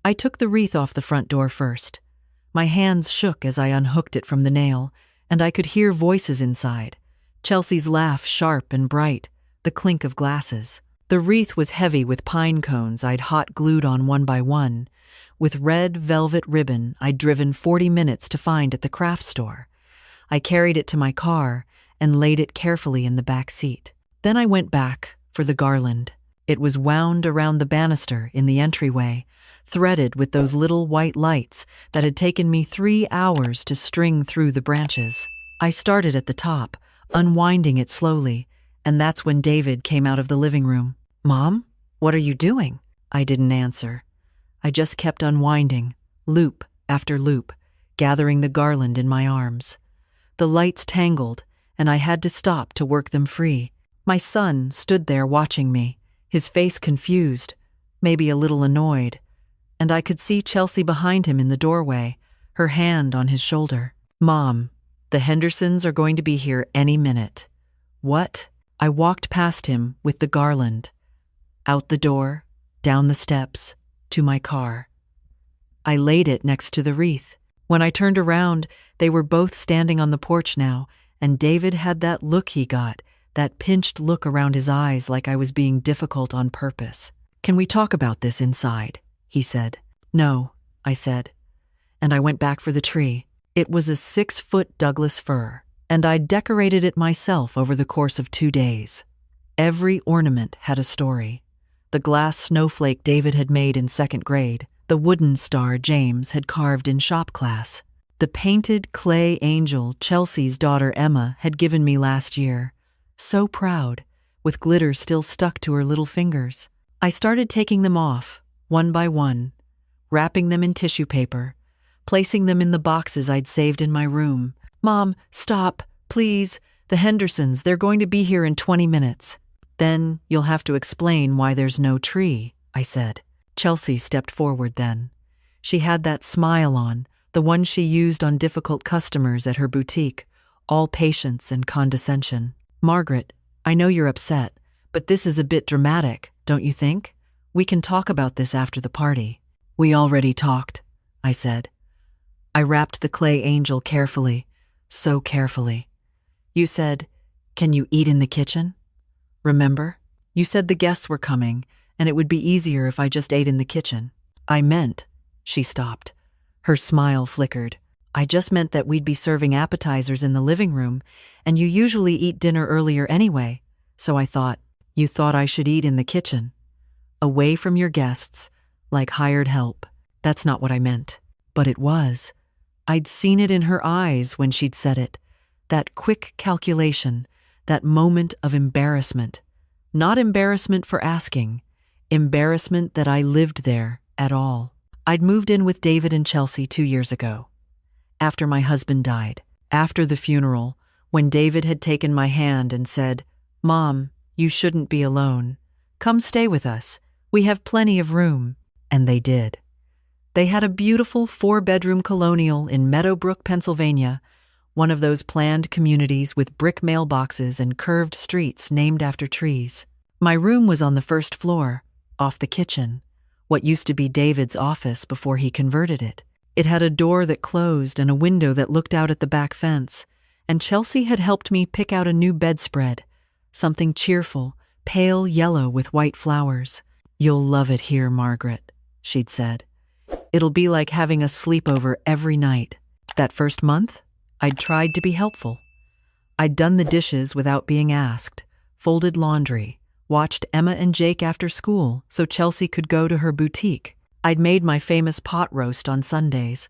I took the wreath off the front door first. My hands shook as I unhooked it from the nail, and I could hear voices inside. Chelsea's laugh, sharp and bright, the clink of glasses. The wreath was heavy with pine cones I'd hot glued on one by one, with red velvet ribbon I'd driven 40 minutes to find at the craft store. I carried it to my car and laid it carefully in the back seat. Then I went back for the garland. It was wound around the banister in the entryway, threaded with those little white lights that had taken me 3 hours to string through the branches. I started at the top, unwinding it slowly, and that's when David came out of the living room. "Mom, what are you doing?" I didn't answer. I just kept unwinding, loop after loop, gathering the garland in my arms. The lights tangled, and I had to stop to work them free. My son stood there watching me, his face confused, maybe a little annoyed, and I could see Chelsea behind him in the doorway, her hand on his shoulder. "Mom, the Hendersons are going to be here any minute." "What?" I walked past him with the garland, out the door, down the steps, to my car. I laid it next to the wreath. When I turned around, they were both standing on the porch now, and David had that look he got, that pinched look around his eyes like I was being difficult on purpose. "Can we talk about this inside?" he said. "No," I said, and I went back for the tree. It was a 6-foot Douglas fir, and I decorated it myself over the course of 2 days. Every ornament had a story. The glass snowflake David had made in 2nd grade, the wooden star James had carved in shop class, the painted clay angel Chelsea's daughter Emma had given me last year. So proud, with glitter still stuck to her little fingers. I started taking them off, one by one, wrapping them in tissue paper, placing them in the boxes I'd saved in my room. "Mom, stop, please. The Hendersons, they're going to be here in 20 minutes. "Then you'll have to explain why there's no tree," I said. Chelsea stepped forward then. She had that smile on, the one she used on difficult customers at her boutique, all patience and condescension. "Margaret, I know you're upset, but this is a bit dramatic, don't you think? We can talk about this after the party." "We already talked," I said. I wrapped the clay angel carefully, so carefully. "You said, 'Can you eat in the kitchen?' Remember? You said the guests were coming, and it would be easier if I just ate in the kitchen." "I meant," she stopped. Her smile flickered. "I just meant that we'd be serving appetizers in the living room, and you usually eat dinner earlier anyway, so I thought, you thought I should eat in the kitchen. Away from your guests, like hired help." That's not what I meant. But it was. I'd seen it in her eyes when she'd said it. That quick calculation, that moment of embarrassment. Not embarrassment for asking, embarrassment that I lived there at all. I'd moved in with David and Chelsea 2 years ago, after my husband died. After the funeral, when David had taken my hand and said, "Mom, you shouldn't be alone. Come stay with us. We have plenty of room." And they did. They had a beautiful 4-bedroom colonial in Meadowbrook, Pennsylvania, one of those planned communities with brick mailboxes and curved streets named after trees. My room was on the 1st floor, off the kitchen, what used to be David's office before he converted it. It had a door that closed and a window that looked out at the back fence, and Chelsea had helped me pick out a new bedspread, something cheerful, pale yellow with white flowers. "You'll love it here, Margaret," she'd said. "It'll be like having a sleepover every night." That first month, I'd tried to be helpful. I'd done the dishes without being asked, folded laundry, watched Emma and Jake after school so Chelsea could go to her boutique. I'd made my famous pot roast on Sundays,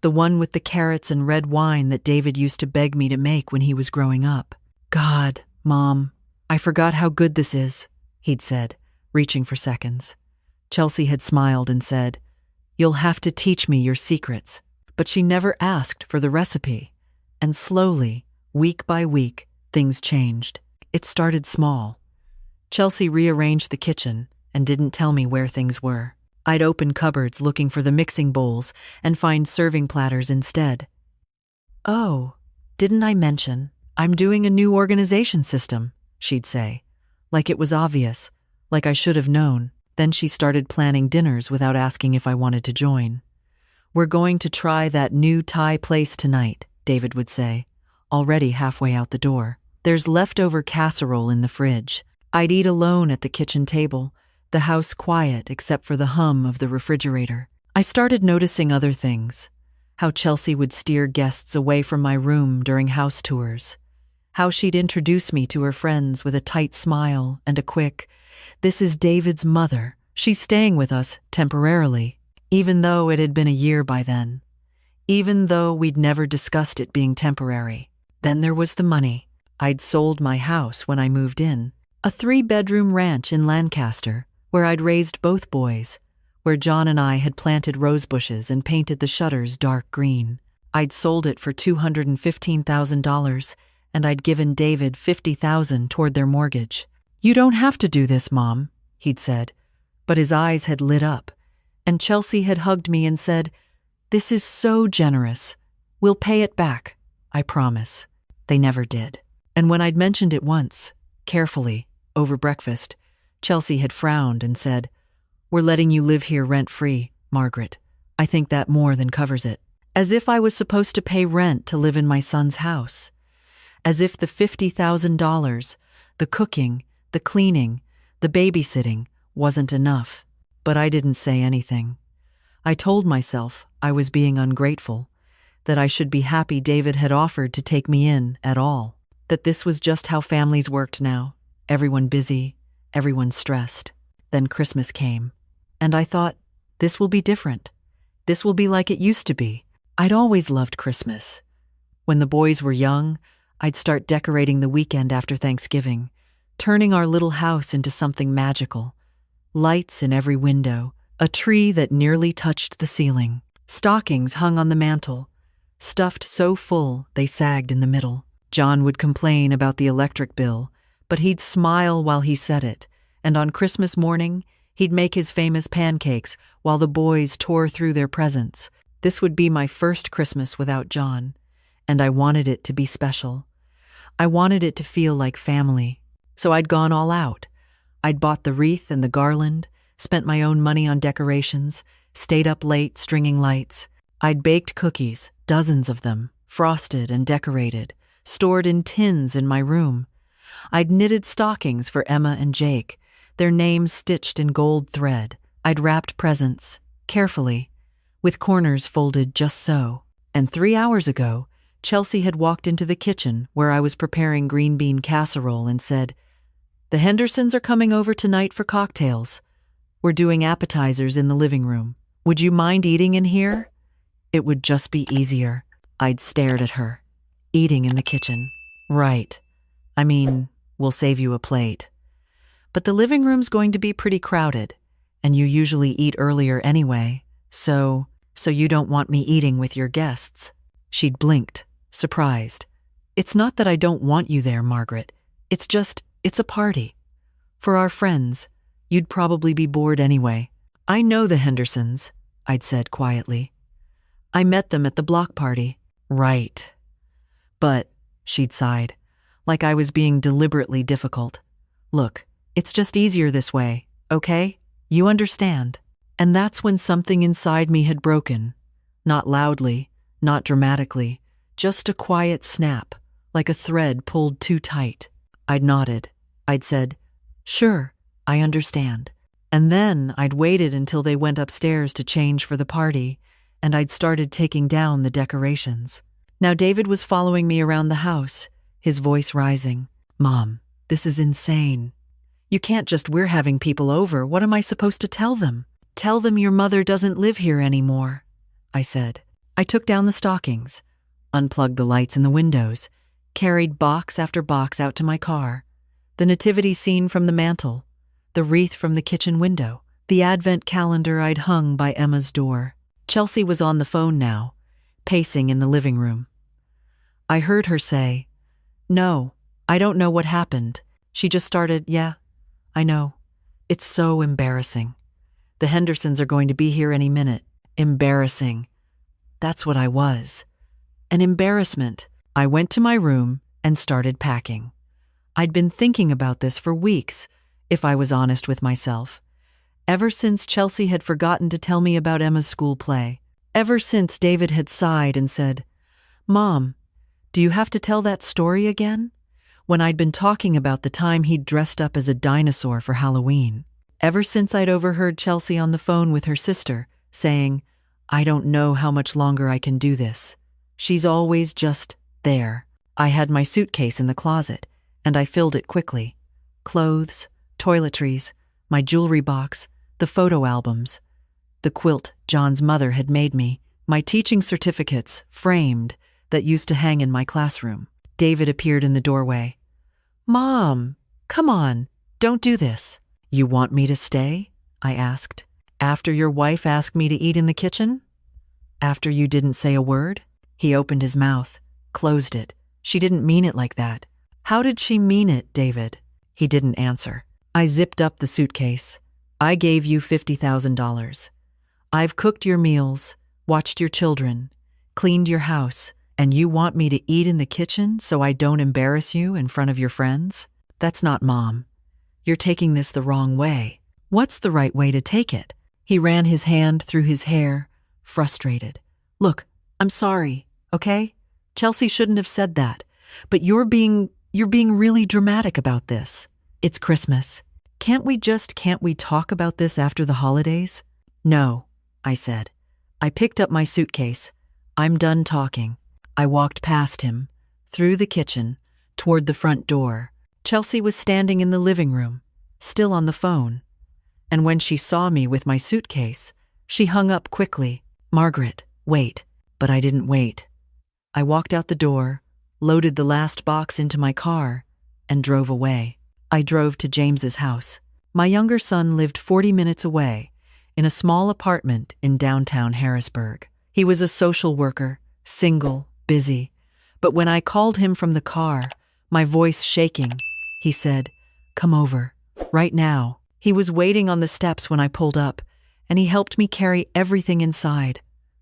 the one with the carrots and red wine that David used to beg me to make when he was growing up. "God, Mom, I forgot how good this is," he'd said, reaching for seconds. Chelsea had smiled and said, "You'll have to teach me your secrets." But she never asked for the recipe. And slowly, week by week, things changed. It started small. Chelsea rearranged the kitchen and didn't tell me where things were. I'd open cupboards looking for the mixing bowls and find serving platters instead. "Oh, didn't I mention I'm doing a new organization system?" she'd say, like it was obvious, like I should have known. Then she started planning dinners without asking if I wanted to join. "We're going to try that new Thai place tonight," David would say, already halfway out the door. "There's leftover casserole in the fridge." I'd eat alone at the kitchen table, the house quiet except for the hum of the refrigerator. I started noticing other things. How Chelsea would steer guests away from my room during house tours. How she'd introduce me to her friends with a tight smile and a quick, "This is David's mother. She's staying with us temporarily," even though it had been a year by then. Even though we'd never discussed it being temporary. Then there was the money. I'd sold my house when I moved in. A 3-bedroom ranch in Lancaster, where I'd raised both boys, where John and I had planted rose bushes and painted the shutters dark green. I'd sold it for $215,000, and I'd given David $50,000 toward their mortgage. "You don't have to do this, Mom," he'd said, but his eyes had lit up, and Chelsea had hugged me and said, "This is so generous. We'll pay it back, I promise." They never did. And when I'd mentioned it once, carefully, over breakfast, Chelsea had frowned and said, "We're letting you live here rent-free, Margaret. I think that more than covers it." As if I was supposed to pay rent to live in my son's house. As if the $50,000, the cooking, the cleaning, the babysitting, wasn't enough. But I didn't say anything. I told myself I was being ungrateful, that I should be happy David had offered to take me in at all, that this was just how families worked now, everyone busy, everyone stressed. Then Christmas came, and I thought, this will be different. This will be like it used to be. I'd always loved Christmas. When the boys were young, I'd start decorating the weekend after Thanksgiving, turning our little house into something magical. Lights in every window, a tree that nearly touched the ceiling, stockings hung on the mantel, stuffed so full they sagged in the middle. John would complain about the electric bill, but he'd smile while he said it, and on Christmas morning, he'd make his famous pancakes while the boys tore through their presents. This would be my first Christmas without John, and I wanted it to be special. I wanted it to feel like family. So I'd gone all out. I'd bought the wreath and the garland, spent my own money on decorations, stayed up late stringing lights. I'd baked cookies, dozens of them, frosted and decorated, stored in tins in my room. I'd knitted stockings for Emma and Jake, their names stitched in gold thread. I'd wrapped presents, carefully, with corners folded just so. And 3 hours ago, Chelsea had walked into the kitchen where I was preparing green bean casserole and said, "The Hendersons are coming over tonight for cocktails. We're doing appetizers in the living room. Would you mind eating in here?" It would just be easier. I'd stared at her. "Eating in the kitchen. Right. I mean, we'll save you a plate. But the living room's going to be pretty crowded, and you usually eat earlier anyway, so you don't want me eating with your guests." She'd blinked, surprised. "It's not that I don't want you there, Margaret. It's a party. For our friends, you'd probably be bored anyway." "I know the Hendersons," I'd said quietly. "I met them at the block party." "Right. But," she'd sighed, like I was being deliberately difficult. "Look, it's just easier this way, okay? You understand." And that's when something inside me had broken. Not loudly, not dramatically, just a quiet snap, like a thread pulled too tight. I'd nodded. I'd said, "Sure, I understand." And then I'd waited until they went upstairs to change for the party, and I'd started taking down the decorations. Now David was following me around the house, his voice rising. "Mom, this is insane. You can't just, we're having people over. What am I supposed to tell them?" "Tell them your mother doesn't live here anymore," I said. I took down the stockings, unplugged the lights in the windows, carried box after box out to my car. The nativity scene from the mantel, the wreath from the kitchen window, the advent calendar I'd hung by Emma's door. Chelsea was on the phone now, pacing in the living room. I heard her say, "No, I don't know what happened." She just started, "Yeah, I know. It's so embarrassing. The Hendersons are going to be here any minute." Embarrassing. That's what I was. An embarrassment. I went to my room and started packing. I'd been thinking about this for weeks, if I was honest with myself. Ever since Chelsea had forgotten to tell me about Emma's school play. Ever since David had sighed and said, "Mom, do you have to tell that story again?" When I'd been talking about the time he'd dressed up as a dinosaur for Halloween. Ever since I'd overheard Chelsea on the phone with her sister, saying, "I don't know how much longer I can do this. She's always just there." I had my suitcase in the closet, and I filled it quickly. Clothes, toiletries, my jewelry box, the photo albums, the quilt John's mother had made me, my teaching certificates, framed, that used to hang in my classroom. David appeared in the doorway. "Mom, come on, don't do this." "You want me to stay?" I asked. "After your wife asked me to eat in the kitchen? After you didn't say a word?" He opened his mouth, closed it. "She didn't mean it like that." "How did she mean it, David?" He didn't answer. I zipped up the suitcase. "I gave you $50,000. I've cooked your meals, watched your children, cleaned your house, and you want me to eat in the kitchen so I don't embarrass you in front of your friends? That's not Mom. You're taking this the wrong way." "What's the right way to take it?" He ran his hand through his hair, frustrated. "Look, I'm sorry, okay? Chelsea shouldn't have said that, but you're being really dramatic about this. It's Christmas. Can't we talk about this after the holidays?" "No," I said. I picked up my suitcase. "I'm done talking." I walked past him, through the kitchen, toward the front door. Chelsea was standing in the living room, still on the phone. And when she saw me with my suitcase, she hung up quickly. "Margaret, wait." But I didn't wait. I walked out the door, loaded the last box into my car, and drove away. I drove to James's house. My younger son lived 40 minutes away, in a small apartment in downtown Harrisburg. He was a social worker, single, busy. But when I called him from the car, my voice shaking, he said, "Come over, right now." He was waiting on the steps when I pulled up, and he helped me carry everything inside.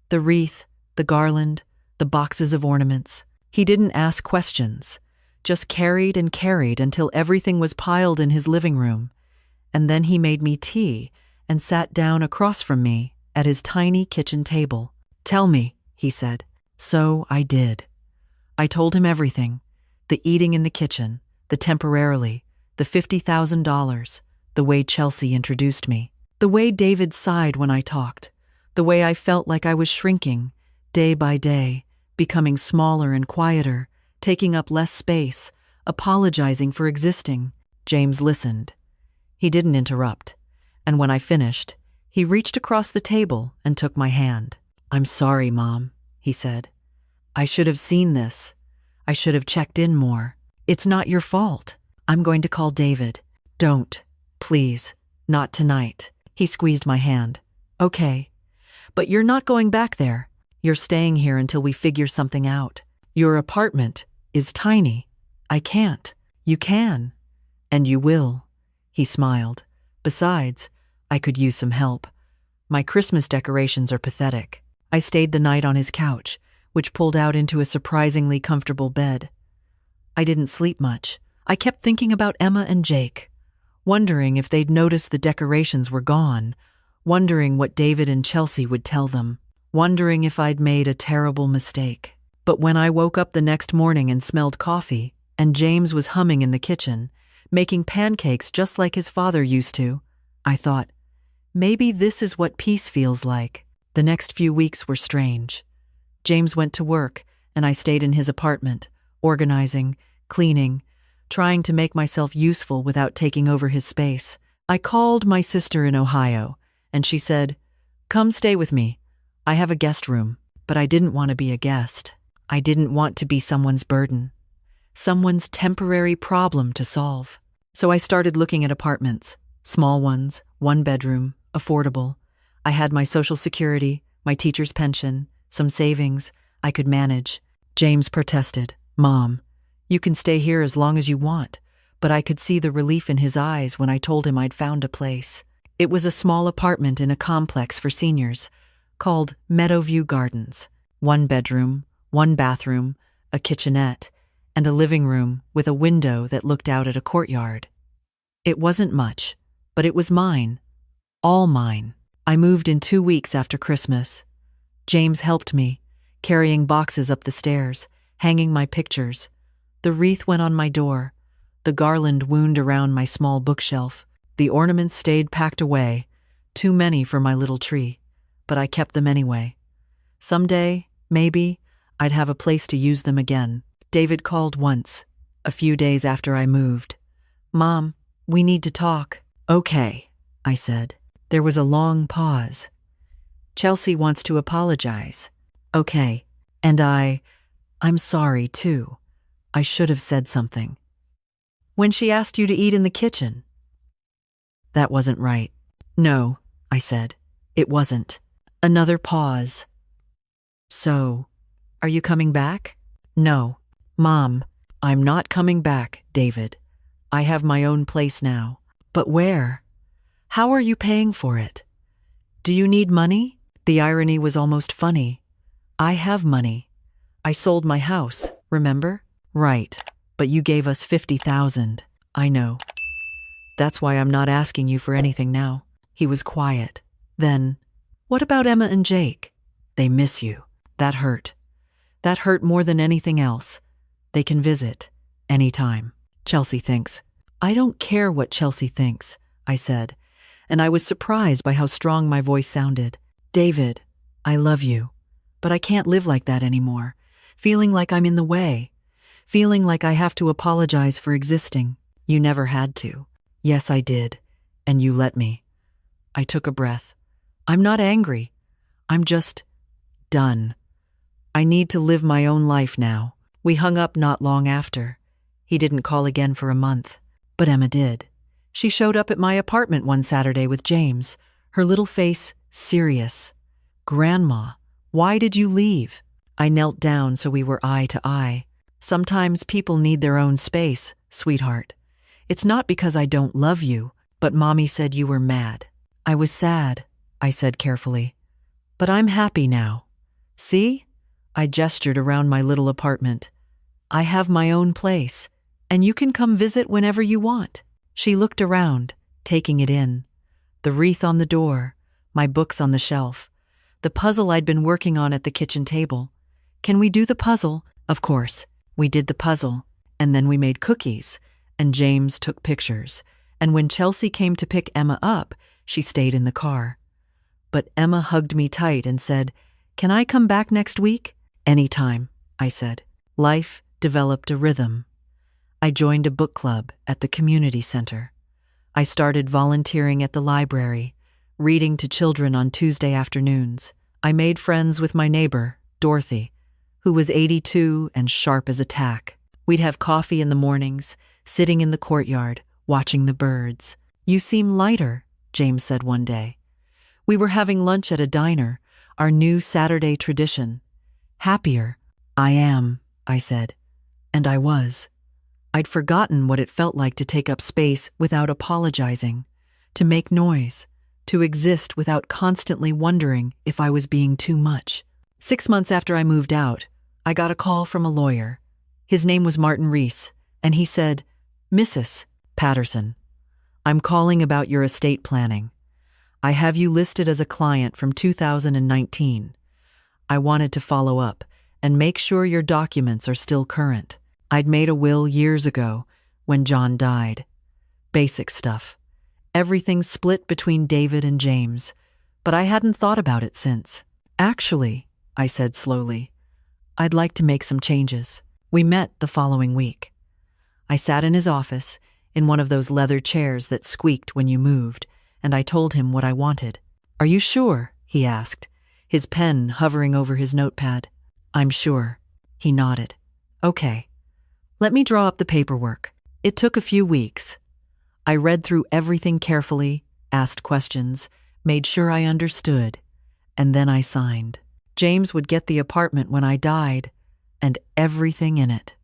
The wreath, the garland, the boxes of ornaments. He didn't ask questions, just carried and carried until everything was piled in his living room. And then he made me tea and sat down across from me at his tiny kitchen table. "Tell me," he said. So I did. I told him everything. The eating in the kitchen, the temporarily, the $50,000, the way Chelsea introduced me, the way David sighed when I talked, the way I felt like I was shrinking, day by day, becoming smaller and quieter, taking up less space, apologizing for existing. James listened. He didn't interrupt, and when I finished, he reached across the table and took my hand. "I'm sorry, Mom," he said. "I should have seen this. I should have checked in more. It's not your fault. I'm going to call David." "Don't, please, not tonight." He squeezed my hand. "Okay, but you're not going back there. You're staying here until we figure something out. Your apartment is tiny. I can't. You can. And you will." He smiled. "Besides, I could use some help. My Christmas decorations are pathetic." I stayed the night on his couch, which pulled out into a surprisingly comfortable bed. I didn't sleep much. I kept thinking about Emma and Jake, wondering if they'd noticed the decorations were gone, wondering what David and Chelsea would tell them, wondering if I'd made a terrible mistake. But when I woke up the next morning and smelled coffee, and James was humming in the kitchen, making pancakes just like his father used to, I thought, maybe this is what peace feels like. The next few weeks were strange. James went to work, and I stayed in his apartment, organizing, cleaning, trying to make myself useful without taking over his space. I called my sister in Ohio, and she said, "Come stay with me. I have a guest room." But I didn't want to be a guest. I didn't want to be someone's burden, someone's temporary problem to solve. So I started looking at apartments, small ones, one bedroom, affordable. I had my Social Security, my teacher's pension, some savings I could manage. James protested. "Mom, you can stay here as long as you want," but I could see the relief in his eyes when I told him I'd found a place. It was a small apartment in a complex for seniors called Meadowview Gardens. One bedroom, one bathroom, a kitchenette, and a living room with a window that looked out at a courtyard. It wasn't much, but it was mine. All mine. I moved in 2 weeks after Christmas. James helped me, carrying boxes up the stairs, hanging my pictures. The wreath went on my door. The garland wound around my small bookshelf. The ornaments stayed packed away, too many for my little tree, but I kept them anyway. Someday, maybe, I'd have a place to use them again. David called once, a few days after I moved. "Mom, we need to talk." "Okay," I said. There was a long pause. "Chelsea wants to apologize." "Okay. And I'm sorry, too. I should have said something." "When she asked you to eat in the kitchen." "That wasn't right." "No," I said. "It wasn't." Another pause. "So, are you coming back?" "No." "Mom, I'm not coming back, David. I have my own place now." "But where? How are you paying for it? Do you need money?" The irony was almost funny. "I have money. I sold my house, remember?" "Right, but you gave us 50,000. I know. That's why I'm not asking you for anything now." He was quiet. Then, "What about Emma and Jake? They miss you." That hurt. That hurt more than anything else. They can visit, anytime. Chelsea thinks. "I don't care what Chelsea thinks," I said, and I was surprised by how strong my voice sounded. "David, I love you, but I can't live like that anymore, feeling like I'm in the way, feeling like I have to apologize for existing." "You never had to." "Yes, I did, and you let me." I took a breath. "I'm not angry. I'm just done. I need to live my own life now." We hung up not long after. He didn't call again for a month, but Emma did. She showed up at my apartment one Saturday with James, her little face serious. "Grandma, why did you leave?" I knelt down so we were eye to eye. "Sometimes people need their own space, sweetheart. It's not because I don't love you, but Mommy said you were mad." "I was sad," I said carefully. "But I'm happy now. See?" I gestured around my little apartment. "I have my own place, and you can come visit whenever you want." She looked around, taking it in. The wreath on the door, my books on the shelf, the puzzle I'd been working on at the kitchen table. "Can we do the puzzle?" Of course. We did the puzzle, and then we made cookies, and James took pictures. And when Chelsea came to pick Emma up, she stayed in the car. But Emma hugged me tight and said, "Can I come back next week?" "Anytime," I said. Life developed a rhythm. I joined a book club at the community center. I started volunteering at the library, reading to children on Tuesday afternoons. I made friends with my neighbor, Dorothy, who was 82 and sharp as a tack. We'd have coffee in the mornings, sitting in the courtyard, watching the birds. "You seem lighter," James said one day. We were having lunch at a diner, our new Saturday tradition. "Happier." "I am," I said. And I was. I'd forgotten what it felt like to take up space without apologizing, to make noise, to exist without constantly wondering if I was being too much. 6 months after I moved out, I got a call from a lawyer. His name was Martin Reese, and he said, "Mrs. Patterson, I'm calling about your estate planning. I have you listed as a client from 2019. I wanted to follow up and make sure your documents are still current. I'd made a will years ago when John died. Basic stuff. Everything split between David and James, but I hadn't thought about it since. Actually," I said slowly, "I'd like to make some changes." We met the following week. I sat in his office, in one of those leather chairs that squeaked when you moved, and I told him what I wanted. "Are you sure?" he asked, his pen hovering over his notepad. "I'm sure." He nodded. "Okay. Let me draw up the paperwork." It took a few weeks. I read through everything carefully, asked questions, made sure I understood, and then I signed. James would get the apartment when I died, and everything in it.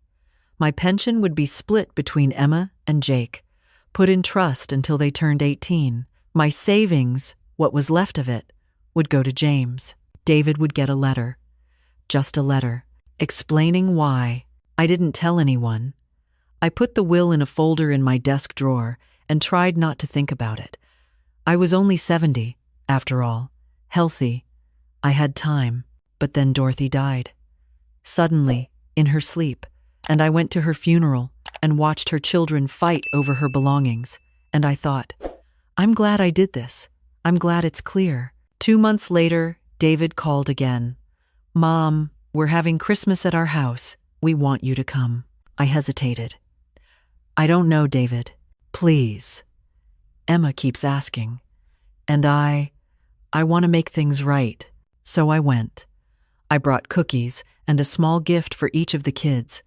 My pension would be split between Emma and Jake, put in trust until they turned 18. My savings, what was left of it, would go to James. David would get a letter. Just a letter, explaining why. I didn't tell anyone. I put the will in a folder in my desk drawer and tried not to think about it. I was only 70, after all, healthy. I had time, but then Dorothy died. Suddenly, in her sleep, and I went to her funeral and watched her children fight over her belongings, and I thought, I'm glad I did this. I'm glad it's clear. 2 months later, David called again. Mom, we're having Christmas at our house. We want you to come. I hesitated. I don't know, David. Please. Emma keeps asking. And I want to make things right. So I went. I brought cookies and a small gift for each of the kids.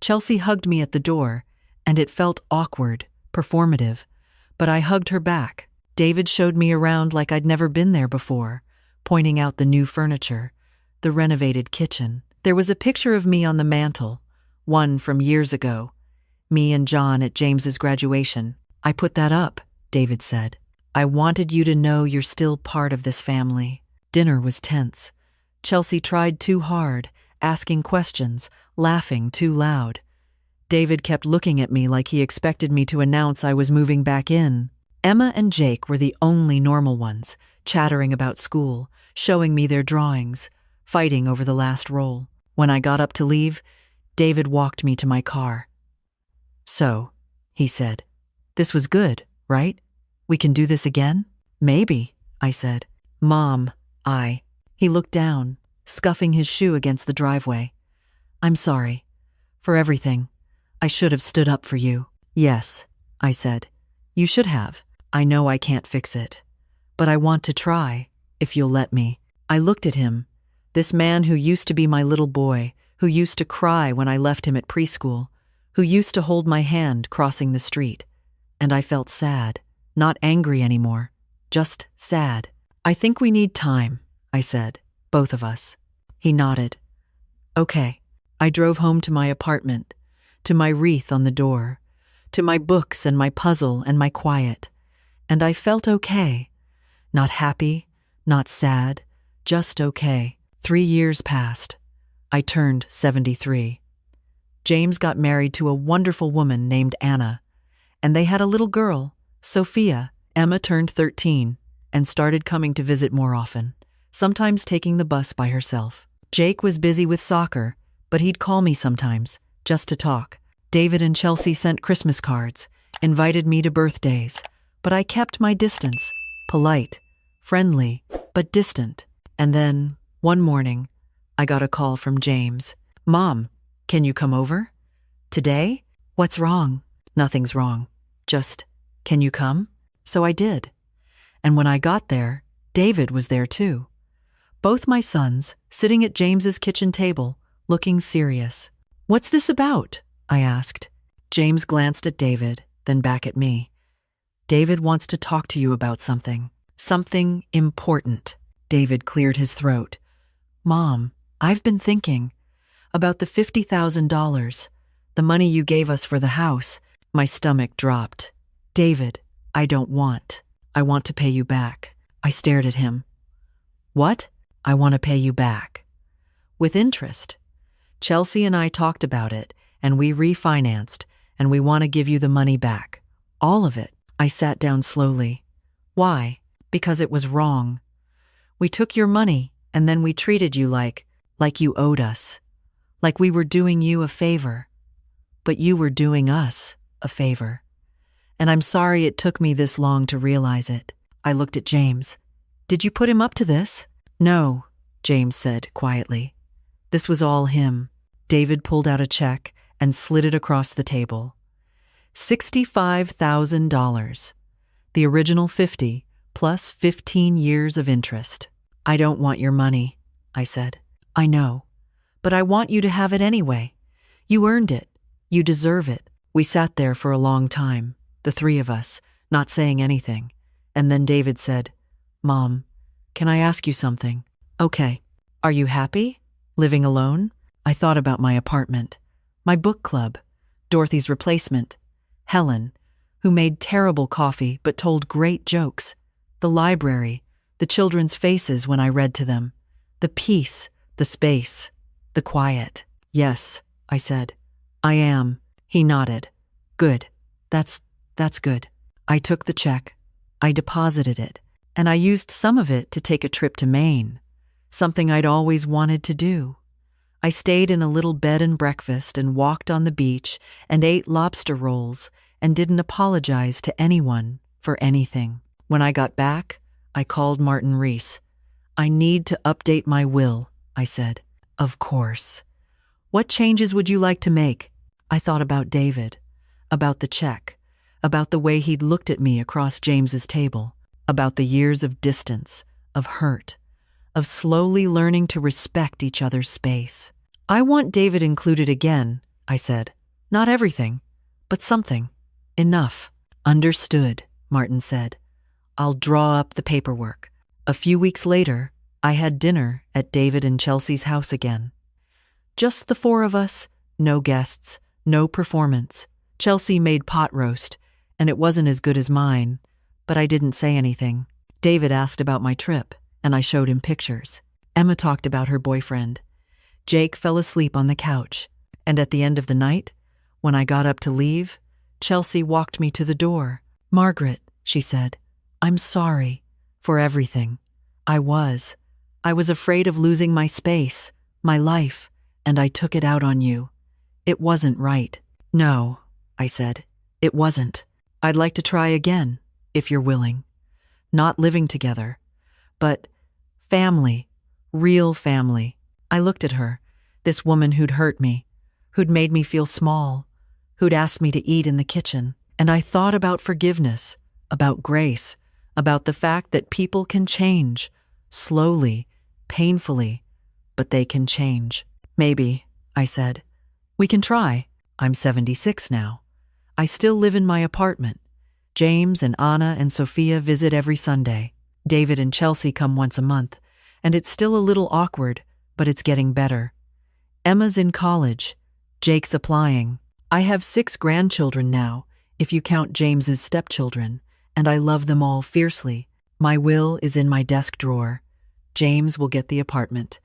Chelsea hugged me at the door, and it felt awkward, performative, but I hugged her back. David showed me around like I'd never been there before, pointing out the new furniture, the renovated kitchen. There was a picture of me on the mantel, one from years ago, me and John at James's graduation. I put that up, David said. I wanted you to know you're still part of this family. Dinner was tense. Chelsea tried too hard, asking questions, laughing too loud. David kept looking at me like he expected me to announce I was moving back in. Emma and Jake were the only normal ones, chattering about school, showing me their drawings, fighting over the last role. When I got up to leave, David walked me to my car. So, he said, this was good, right? We can do this again? Maybe, I said. Mom, He looked down, scuffing his shoe against the driveway. I'm sorry. For everything. I should have stood up for you. Yes, I said. You should have. I know I can't fix it. But I want to try, if you'll let me. I looked at him, this man who used to be my little boy, who used to cry when I left him at preschool, who used to hold my hand crossing the street. And I felt sad, not angry anymore, just sad. I think we need time, I said, both of us. He nodded. Okay. I drove home to my apartment, to my wreath on the door, to my books and my puzzle and my quiet. And I felt okay. Not happy, not sad, just okay. 3 years passed. I turned 73. James got married to a wonderful woman named Anna, and they had a little girl, Sophia. Emma turned 13 and started coming to visit more often, sometimes taking the bus by herself. Jake was busy with soccer, but he'd call me sometimes, just to talk. David and Chelsea sent Christmas cards, invited me to birthdays, but I kept my distance, polite, friendly, but distant. And then, one morning, I got a call from James. Mom, can you come over? Today? What's wrong? Nothing's wrong. Just, can you come? So I did. And when I got there, David was there too. Both my sons, sitting at James's kitchen table, looking serious. What's this about? I asked. James glanced at David, then back at me. David wants to talk to you about something. Something important. David cleared his throat. Mom, I've been thinking about the $50,000, the money you gave us for the house. My stomach dropped. David, I don't want. I want to pay you back. I stared at him. What? I want to pay you back. With interest. Chelsea and I talked about it, and we refinanced, and we want to give you the money back. All of it. I sat down slowly. Why? Because it was wrong. We took your money, and then we treated you like you owed us. Like we were doing you a favor. But you were doing us a favor. And I'm sorry it took me this long to realize it. I looked at James. Did you put him up to this? No, James said quietly. This was all him. David pulled out a check and slid it across the table. $65,000. The original 50 plus 15 years of interest. I don't want your money, I said. I know, but I want you to have it anyway. You earned it. You deserve it. We sat there for a long time, the three of us, not saying anything. And then David said, Mom, can I ask you something? Okay. Are you happy? Living alone? I thought about my apartment, my book club, Dorothy's replacement, Helen, who made terrible coffee but told great jokes, the library, the children's faces when I read to them, the peace, the space, the quiet. Yes, I said. I am. He nodded. Good. That's good. I took the check. I deposited it, and I used some of it to take a trip to Maine, something I'd always wanted to do. I stayed in a little bed and breakfast and walked on the beach and ate lobster rolls and didn't apologize to anyone for anything. When I got back, I called Martin Reese. "I need to update my will," I said. "Of course. What changes would you like to make?" I thought about David, about the check, about the way he'd looked at me across James's table, about the years of distance, of hurt, of slowly learning to respect each other's space. "I want David included again," I said. "Not everything, but something. Enough." "Understood," Martin said. "I'll draw up the paperwork." A few weeks later, I had dinner at David and Chelsea's house again. Just the four of us, no guests, no performance. Chelsea made pot roast, and it wasn't as good as mine, but I didn't say anything. David asked about my trip, and I showed him pictures. Emma talked about her boyfriend. Jake fell asleep on the couch, and at the end of the night, when I got up to leave, Chelsea walked me to the door. "Margaret," she said, "I'm sorry for everything. I was afraid of losing my space, my life, and I took it out on you. It wasn't right." "No," I said, "it wasn't. I'd like to try again, if you're willing. Not living together, but family, real family." I looked at her, this woman who'd hurt me, who'd made me feel small, who'd asked me to eat in the kitchen, and I thought about forgiveness, about grace, about the fact that people can change, slowly, painfully, but they can change. "Maybe," I said. "We can try. I'm 76 now. I still live in my apartment. James and Anna and Sophia visit every Sunday. David and Chelsea come once a month, and it's still a little awkward, but it's getting better. Emma's in college. Jake's applying. I have 6 grandchildren now, if you count James's stepchildren, and I love them all fiercely. My will is in my desk drawer. James will get the apartment.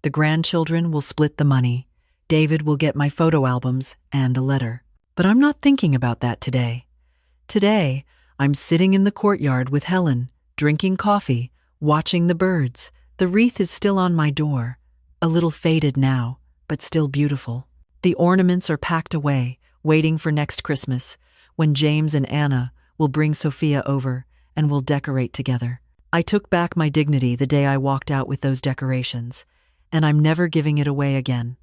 The grandchildren will split the money. David will get my photo albums and a letter. But I'm not thinking about that today. Today, I'm sitting in the courtyard with Helen, drinking coffee, watching the birds. The wreath is still on my door, a little faded now, but still beautiful. The ornaments are packed away, waiting for next Christmas, when James and Anna will bring Sophia over and we'll decorate together. I took back my dignity the day I walked out with those decorations, and I'm never giving it away again.